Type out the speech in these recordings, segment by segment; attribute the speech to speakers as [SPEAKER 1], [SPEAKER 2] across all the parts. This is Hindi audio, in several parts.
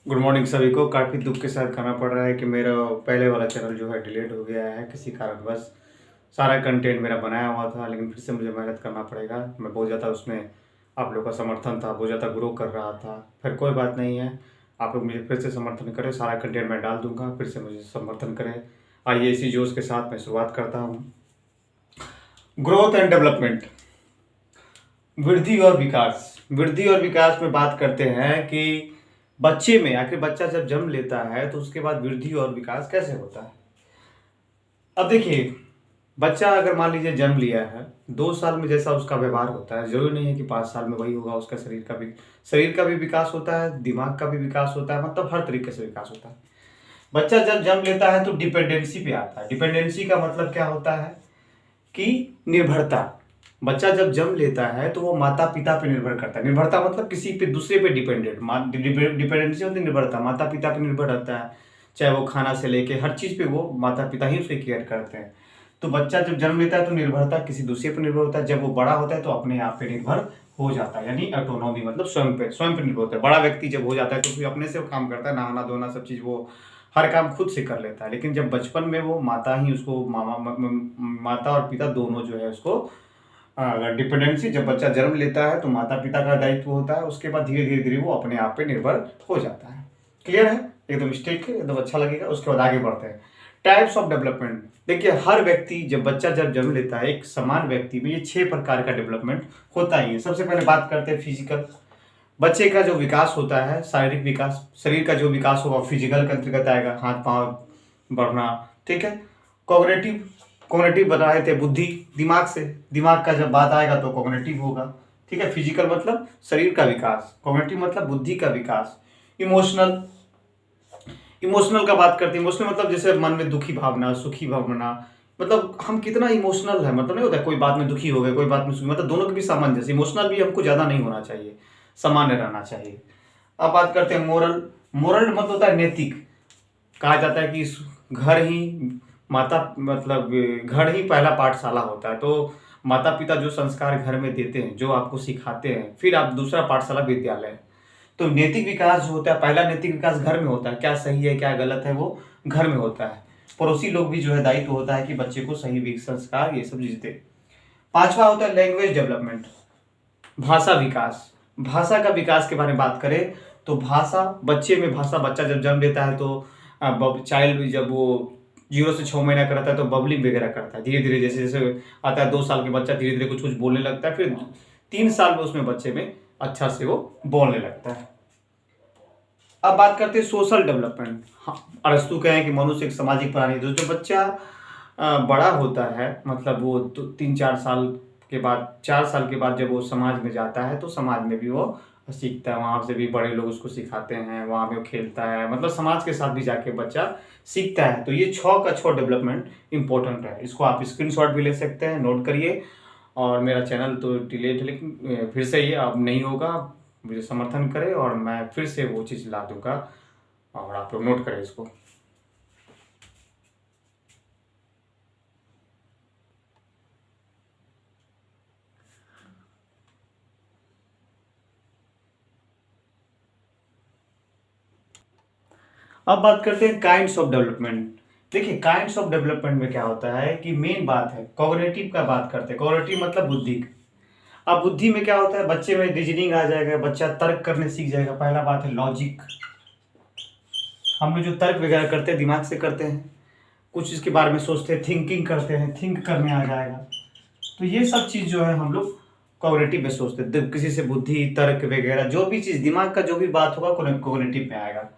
[SPEAKER 1] गुड मॉर्निंग सभी को। काफ़ी दुख के साथ कहना पड़ रहा है कि मेरा पहले वाला चैनल जो है डिलीट हो गया है किसी कारणवश। सारा कंटेंट मेरा बनाया हुआ था, लेकिन फिर से मुझे मेहनत करना पड़ेगा। मैं बहुत ज़्यादा उसमें आप लोगों का समर्थन था, बहुत ज़्यादा ग्रो कर रहा था। फिर कोई बात नहीं है, आप लोग मुझे फिर से समर्थन करें। सारा कंटेंट मैं डाल दूंगा, फिर से मुझे समर्थन करें। आइए इसी जोश के साथ मैं शुरुआत करता हूँ। ग्रोथ एंड डेवलपमेंट, वृद्धि और विकास। वृद्धि और विकास में बात करते हैं कि बच्चे में आखिर बच्चा जब जन्म लेता है तो उसके बाद वृद्धि और विकास कैसे होता है। अब देखिए, बच्चा अगर मान लीजिए जन्म लिया है, 2 साल में जैसा उसका व्यवहार होता है, जरूरी नहीं है कि 5 साल में वही होगा। उसका शरीर का भी विकास होता है, दिमाग का भी विकास होता है, मतलब हर तरीके से विकास होता है। बच्चा जब जन्म लेता है तो डिपेंडेंसी पे आता है। डिपेंडेंसी का मतलब क्या होता है कि निर्भरता। बच्चा जब जन्म लेता है तो वो माता पिता पे निर्भर करता है। निर्भरता मतलब किसी पे दूसरे पे डिपेंडेंट। डिपेंडेंसी होती है निर्भरता, माता पिता पे निर्भर रहता है। चाहे वो खाना से लेके हर चीज़ पे वो माता पिता ही उसकी केयर करते हैं। तो बच्चा जब जन्म लेता है तो निर्भरता किसी दूसरे पर निर्भर होता है। जब वो बड़ा होता है तो अपने आप पे निर्भर हो जाता है, यानी ऑटोनॉमी, मतलब स्वयं पे निर्भर होता है। बड़ा व्यक्ति जब हो जाता है तो फिर अपने से वो काम करता है, नहाना धोना सब चीज़ वो हर काम खुद से कर लेता है। लेकिन जब बचपन में वो माता ही उसको माता और पिता दोनों जो है उसको अगर डिपेंडेंसी, जब बच्चा जन्म लेता है तो माता पिता का दायित्व होता है। उसके बाद धीरे धीरे धीरे वो अपने आप पे निर्भर हो जाता है। क्लियर है? एकदम स्टेट है, एकदम अच्छा लगेगा। उसके बाद आगे बढ़ते हैं। Types of development. देखिए, हर व्यक्ति जब बच्चा जब जन्म लेता है, एक समान व्यक्ति में ये 6 प्रकार का डेवलपमेंट होता ही है। सबसे पहले बात करते हैं फिजिकल। बच्चे का जो विकास होता है, शारीरिक विकास, शरीर का जो विकास होगा फिजिकल के अंतर्गत आएगा, हाथ पांव बढ़ना, ठीक है। कॉग्निटिव, कॉग्निटिव बता रहे थे बुद्धि, दिमाग से, दिमाग का जब बात आएगा तो कॉग्निटिव होगा, ठीक है। फिजिकल मतलब शरीर का विकास, कॉग्निटिव मतलब बुद्धि का विकास। इमोशनल, इमोशनल का बात करते हैं। इमोशनल मतलब जैसे मन में दुखी भावना, सुखी भावना, मतलब हम कितना इमोशनल है, मतलब नहीं होता कोई बात में दुखी हो गए, कोई बात में सुखी, मतलब दोनों के भी सामंजस्य। इमोशनल भी हमको ज्यादा नहीं होना चाहिए, सामान्य रहना चाहिए। अब बात करते हैं मोरल। मोरल मतलब होता है नैतिक। कहा जाता है कि इस घर ही माता, मतलब घर ही पहला पाठशाला होता है। तो माता पिता जो संस्कार घर में देते हैं, जो आपको सिखाते हैं, फिर आप दूसरा पाठशाला विद्यालय है। तो नैतिक विकास जो होता है, पहला नैतिक विकास घर में होता है। क्या सही है क्या गलत है वो घर में होता है। पड़ोसी लोग भी जो है दायित्व होता है कि बच्चे को सही संस्कार ये सब चीज दे। पांचवा होता है लैंग्वेज डेवलपमेंट, भाषा विकास। भाषा का विकास के बारे में बात करें तो भाषा, बच्चे में भाषा, बच्चा जब जन्म लेता है तो चाइल्ड जब वो 0 से 6 महीना का रहता है तो बबलिंग वगैरह करता है। धीरे धीरे जैसे जैसे आता है 2 साल के बच्चा, धीरे धीरे कुछ कुछ बोलने लगता है। फिर 3 साल में उसमें बच्चे में अच्छा से वो बोलने लगता है। अब बात करते हैं सोशल डेवलपमेंट। हाँ, अरस्तु कहें कि मनुष्य एक सामाजिक प्राणी है। जो बच्चा बड़ा होता है, मतलब वो 3-4 साल के बाद, 4 साल के बाद जब वो समाज में जाता है तो समाज में भी वो सीखता है। वहाँ से भी बड़े लोग उसको सिखाते हैं, वहाँ पे वो खेलता है, मतलब समाज के साथ भी जाके बच्चा सीखता है। तो ये 6 का 6 डेवलपमेंट इंपॉर्टेंट है। इसको आप स्क्रीनशॉट भी ले सकते हैं, नोट करिए। और मेरा चैनल तो डिलीट है, लेकिन फिर से ये अब नहीं होगा। मुझे समर्थन करें और मैं फिर से वो चीज़ ला दूंगा, और आप लोग नोट करें इसको। अब बात करते हैं काइंड्स ऑफ डेवलपमेंट। देखिए, काइंड्स ऑफ डेवलपमेंट में क्या होता है कि मेन बात है कॉग्निटिव का बात करते हैं। कॉग्निटिव मतलब बुद्धि। अब बुद्धि में क्या होता है, बच्चे में रीजनिंग आ जाएगा, बच्चा तर्क करने सीख जाएगा। पहला बात है लॉजिक। हम लोग जो तर्क वगैरह करते हैं दिमाग से करते हैं, कुछ इसके बारे में सोचते हैं, थिंकिंग करते हैं, थिंक करने आ जाएगा। तो ये सब चीज़ जो है हम लोग कॉग्निटिव में सोचते हैं। किसी से बुद्धि, तर्क वगैरह जो भी चीज़ दिमाग का जो भी बात होगा कॉग्निटिव में आएगा।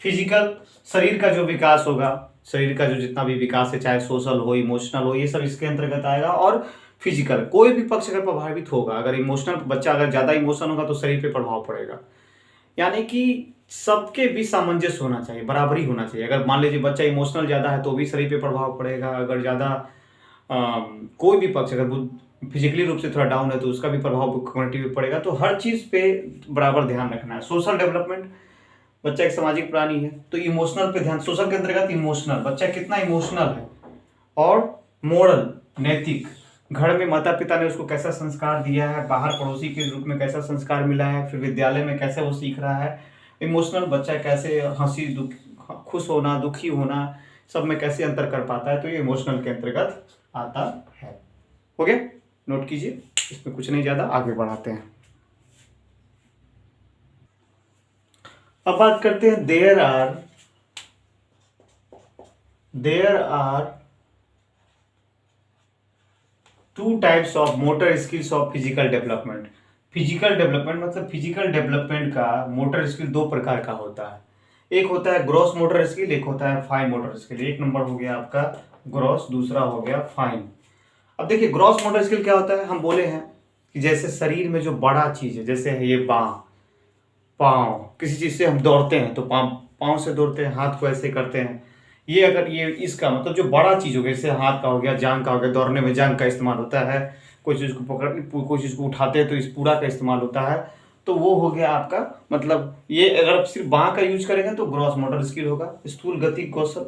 [SPEAKER 1] फिजिकल, शरीर का जो विकास होगा, शरीर का जो जितना भी विकास है, चाहे सोशल हो, इमोशनल हो, ये सब इसके अंतर्गत आएगा। और फिजिकल, कोई भी पक्ष अगर प्रभावित होगा, अगर इमोशनल बच्चा अगर ज़्यादा इमोशन होगा तो शरीर पे प्रभाव पड़ेगा। यानी कि सबके बीच सामंजस्य होना चाहिए, बराबरी होना चाहिए। अगर मान लीजिए बच्चा इमोशनल ज़्यादा है तो भी शरीर पे प्रभाव पड़ेगा। अगर ज़्यादा कोई भी पक्ष अगर फिजिकली रूप से थोड़ा डाउन है तो उसका भी प्रभाव कॉग्निटिव पे पड़ेगा। तो हर चीज़ पे बराबर ध्यान रखना है। सोशल डेवलपमेंट, बच्चा एक सामाजिक प्राणी है तो इमोशनल पे ध्यान। सोशल के अंतर्गत इमोशनल, बच्चा कितना इमोशनल है। और मोरल, नैतिक, घर में माता पिता ने उसको कैसा संस्कार दिया है, बाहर पड़ोसी के रूप में कैसा संस्कार मिला है, फिर विद्यालय में कैसे वो सीख रहा है, इमोशनल बच्चा कैसे हंसी दुख खुश होना दुखी होना सब में कैसे अंतर कर पाता है, तो ये इमोशनल के अंतर्गत आता है। हो गया, नोट कीजिए, इसमें कुछ नहीं ज़्यादा, आगे बढ़ाते हैं। अब बात करते हैं there are two types of motor skills of physical development. Physical development मतलब फिजिकल डेवलपमेंट का मोटर स्किल दो प्रकार का होता है। एक होता है ग्रॉस मोटर स्किल, एक होता है फाइन मोटर स्किल। एक नंबर हो गया आपका ग्रॉस, दूसरा हो गया फाइन। अब देखिए ग्रॉस मोटर स्किल क्या होता है, हम बोले हैं कि जैसे शरीर में जो बड़ा चीज है, जैसे है ये पाँव, किसी चीज से हम दौड़ते हैं तो पाँव से दौड़ते हैं, हाथ को ऐसे करते हैं। ये अगर ये इसका मतलब जो बड़ा चीज हो गया, जैसे हाथ का हो गया, जांग का हो गया, दौड़ने में जांग का इस्तेमाल होता है, कोई चीज को पकड़ कोई चीज को उठाते हैं तो इस पूरा का इस्तेमाल होता है, तो वो हो गया आपका मतलब ये अगर आप सिर्फ बाँह का यूज करेंगे तो ग्रॉस मोटर स्किल होगा, स्थूल गति कौशल।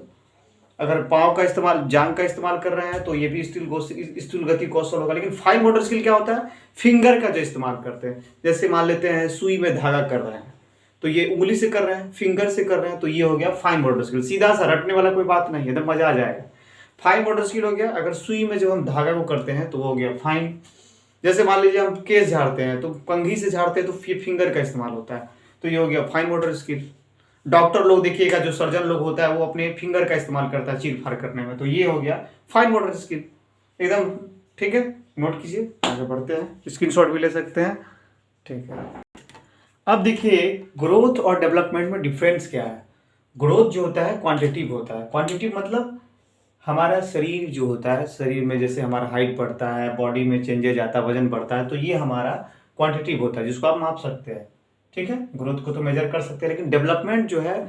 [SPEAKER 1] अगर पाँव का इस्तेमाल, जांग का इस्तेमाल कर रहे हैं तो ये भी स्थूल गति कौशल होगा। लेकिन फाइन मोटर स्किल क्या होता है, फिंगर का जो इस्तेमाल करते हैं, जैसे मान लेते हैं सुई में धागा कर रहे हैं तो ये उंगली से कर रहे हैं, फिंगर से कर रहे हैं, तो ये हो गया फाइन मोटर स्किल। सीधा सा रटने वाला कोई बात नहीं है, एकदम मजा आ जाएगा। फाइन मोटर स्किल हो गया, अगर सुई में जब हम धागा को करते हैं तो वो हो गया फाइन। जैसे मान लीजिए हम केस झाड़ते हैं तो कंघी से झाड़ते हैं तो फिंगर का इस्तेमाल होता है, तो ये हो गया फाइन मोटर स्किल। डॉक्टर लोग देखिएगा, जो सर्जन लोग होता है वो अपने फिंगर का इस्तेमाल करता है चीर फाड़ करने में, तो ये हो गया फाइन मोटर स्किल। एकदम ठीक है, नोट कीजिए, आगे बढ़ते हैं, स्क्रीनशॉट भी ले सकते हैं। ठीक है, अब देखिए ग्रोथ और डेवलपमेंट में डिफरेंस क्या है। ग्रोथ जो होता है क्वांटिटिव होता है। क्वांटिटिव मतलब हमारा शरीर जो होता है, शरीर में जैसे हमारा हाइट बढ़ता है, बॉडी में चेंजेज आता है, वजन बढ़ता है, तो ये हमारा क्वांटिटिव होता है जिसको आप माप सकते हैं। ठीक है, ग्रोथ को तो मेजर कर सकते हैं, लेकिन डेवलपमेंट जो है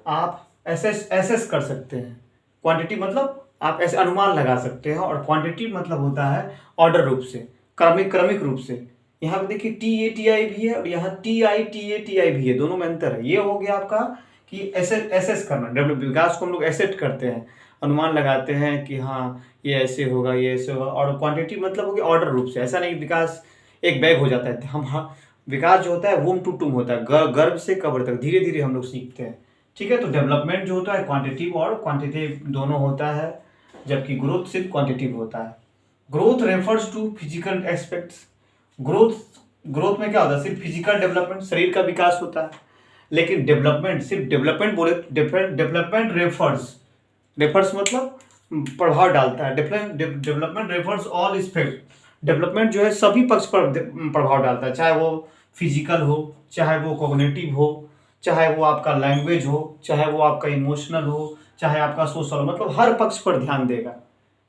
[SPEAKER 1] आप एसेस कर सकते हैं। क्वांटिटी मतलब आप ऐसे अनुमान लगा सकते हैं, और क्वांटिटी मतलब होता है ऑर्डर रूप से, क्रमिक रूप से। यहाँ पे देखिए TATI भी है और यहाँ TITATI भी है, दोनों में अंतर है। ये हो गया आपका कि एसेस करना, डेवलप विकास को हम लोग एसेट करते हैं, अनुमान लगाते हैं कि हाँ ये ऐसे होगा, ये ऐसे होगा। और क्वांटिटी मतलब हो गया ऑर्डर रूप से, ऐसा नहीं विकास एक बैग हो जाता है। हम हाँ, विकास जो होता है वूम टू टूम होता है, गर्भ से कब्र तक धीरे धीरे हम लोग सीखते हैं। ठीक है, तो डेवलपमेंट जो होता है क्वांटिटिव और क्वांटिटेटिव दोनों होता है, जबकि ग्रोथ सिर्फ क्वांटिटिव होता है। Growth refers to physical aspects. Growth में क्या होता है, सिर्फ फिजिकल डेवलपमेंट, शरीर का विकास होता है। लेकिन डेवलपमेंट, सिर्फ डेवलपमेंट बोले, डेवलपमेंट रेफर्स मतलब प्रभाव डालता है। Development refers all aspect. Development जो है सभी पक्ष पर प्रभाव डालता है, चाहे वो फिजिकल हो, चाहे वो कॉग्निटिव हो, चाहे वो आपका लैंग्वेज हो, चाहे वो आपका इमोशनल हो, चाहे आपका सोशल, मतलब हर पक्ष पर ध्यान देगा।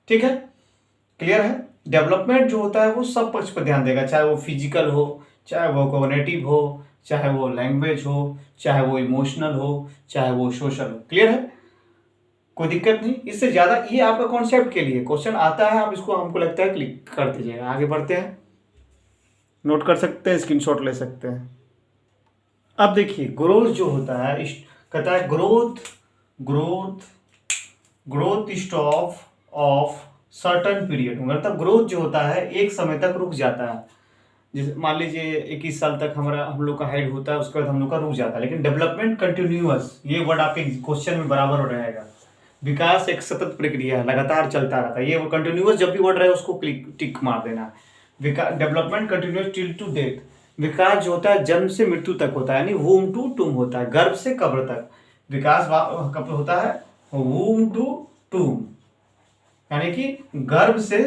[SPEAKER 1] ठीक है, क्लियर है। डेवलपमेंट जो होता है वो सब पक्ष पर ध्यान देगा, चाहे वो फिजिकल हो, चाहे वो कॉग्निटिव हो, चाहे वो लैंग्वेज हो, चाहे वो इमोशनल हो, चाहे वो सोशल हो। क्लियर है, कोई दिक्कत नहीं। इससे ज़्यादा ये आपका कॉन्सेप्ट के लिए क्वेश्चन आता है, आप इसको हमको लगता है क्लिक कर दीजिएगा। आगे बढ़ते हैं, नोट कर सकते हैं, स्क्रीनशॉट ले सकते हैं। अब देखिए ग्रोथ जो होता है, कहता है growth stop of certain period. मतलब ग्रोथ जो होता है एक समय तक रुक जाता है। जैसे मान लीजिए 21 साल तक हम लोग का हाइट होता है, उसके बाद हम लोग का रुक जाता है। लेकिन डेवलपमेंट कंटिन्यूअस, ये वर्ड आपके क्वेश्चन में बराबर हो रहेगा। विकास एक सतत प्रक्रिया है, लगातार चलता रहता है। ये वो कंटिन्यूअस जब भी वर्ड रहे उसको टिक मार देना। Development continuous till to death. विकास जो होता है जन्म से मृत्यु तक होता है, यानी वूम टू टूम होता है, गर्भ से कब्र तक। विकास कब होता है, वूम टू टूम, यानी कि गर्भ से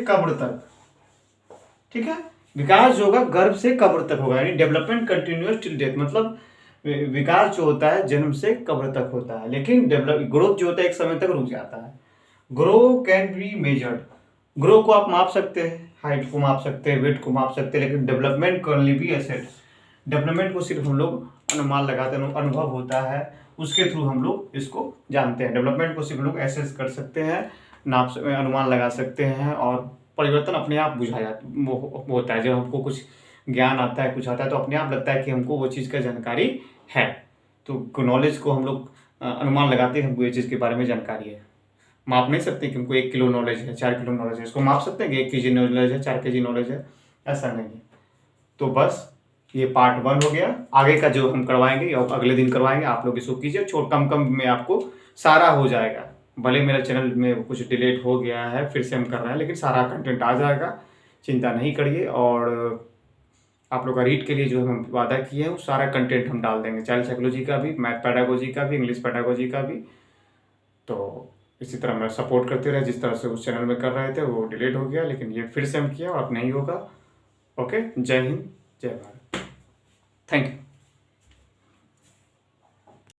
[SPEAKER 1] कब्र तक। ठीक है, विकास जो होगा गर्भ से कब्र तक होगा, यानी डेवलपमेंट कंटिन्यूअस टिल डेथ, मतलब विकास जो होता है जन्म से कब्र तक होता है। लेकिन ग्रोथ जो होता है एक समय तक रुक जाता है। Grow can be measured. Grow को आप माप सकते हैं, हाइट को माप सकते हैं, वेट को माप सकते हैं, लेकिन development can be asset. Development को सिर्फ हम लोग अनुमान लगाते हैं, अनुभव होता है उसके थ्रू हम लोग इसको जानते हैं। डेवलपमेंट को सिर्फ हम लोग एसेस कर सकते हैं, नाप अनुमान लगा सकते हैं, और परिवर्तन अपने आप होता है। जब हमको कुछ ज्ञान आता है, कुछ आता है, तो अपने आप लगता है कि हमको वो चीज़ का जानकारी है। तो नॉलेज को हम लोग अनुमान लगाते हैं, हमको ये चीज़ के बारे में जानकारी है। माप नहीं सकते कि हमको 1 किलो नॉलेज है, 4 किलो नॉलेज है। इसको माप सकते हैं कि 1 kg नॉलेज है, 4 kg नॉलेज है, ऐसा नहीं है। तो बस ये पार्ट 1 हो गया। आगे का जो हम करवाएंगे और अगले दिन करवाएंगे, आप लोग इसको कीजिए, कम कम में आपको सारा हो जाएगा। भले मेरा चैनल में कुछ डिलीट हो गया है, फिर से हम कर रहे हैं, लेकिन सारा कंटेंट आ जाएगा, चिंता नहीं करिए। और आप लोग का रीड के लिए जो हम वादा किए हैं वो सारा कंटेंट हम डाल देंगे, चाइल्ड साइकोलॉजी का भी, मैथ पेडागोजी का भी, इंग्लिश पेडागोजी का भी। तो इसी तरह मेरा सपोर्ट करते रहे, जिस तरह से उस चैनल में कर रहे थे वो डिलीट हो गया, लेकिन ये फिर से हम किया और अब नहीं होगा। ओके, जय हिंद, जय भारत, थैंक यू।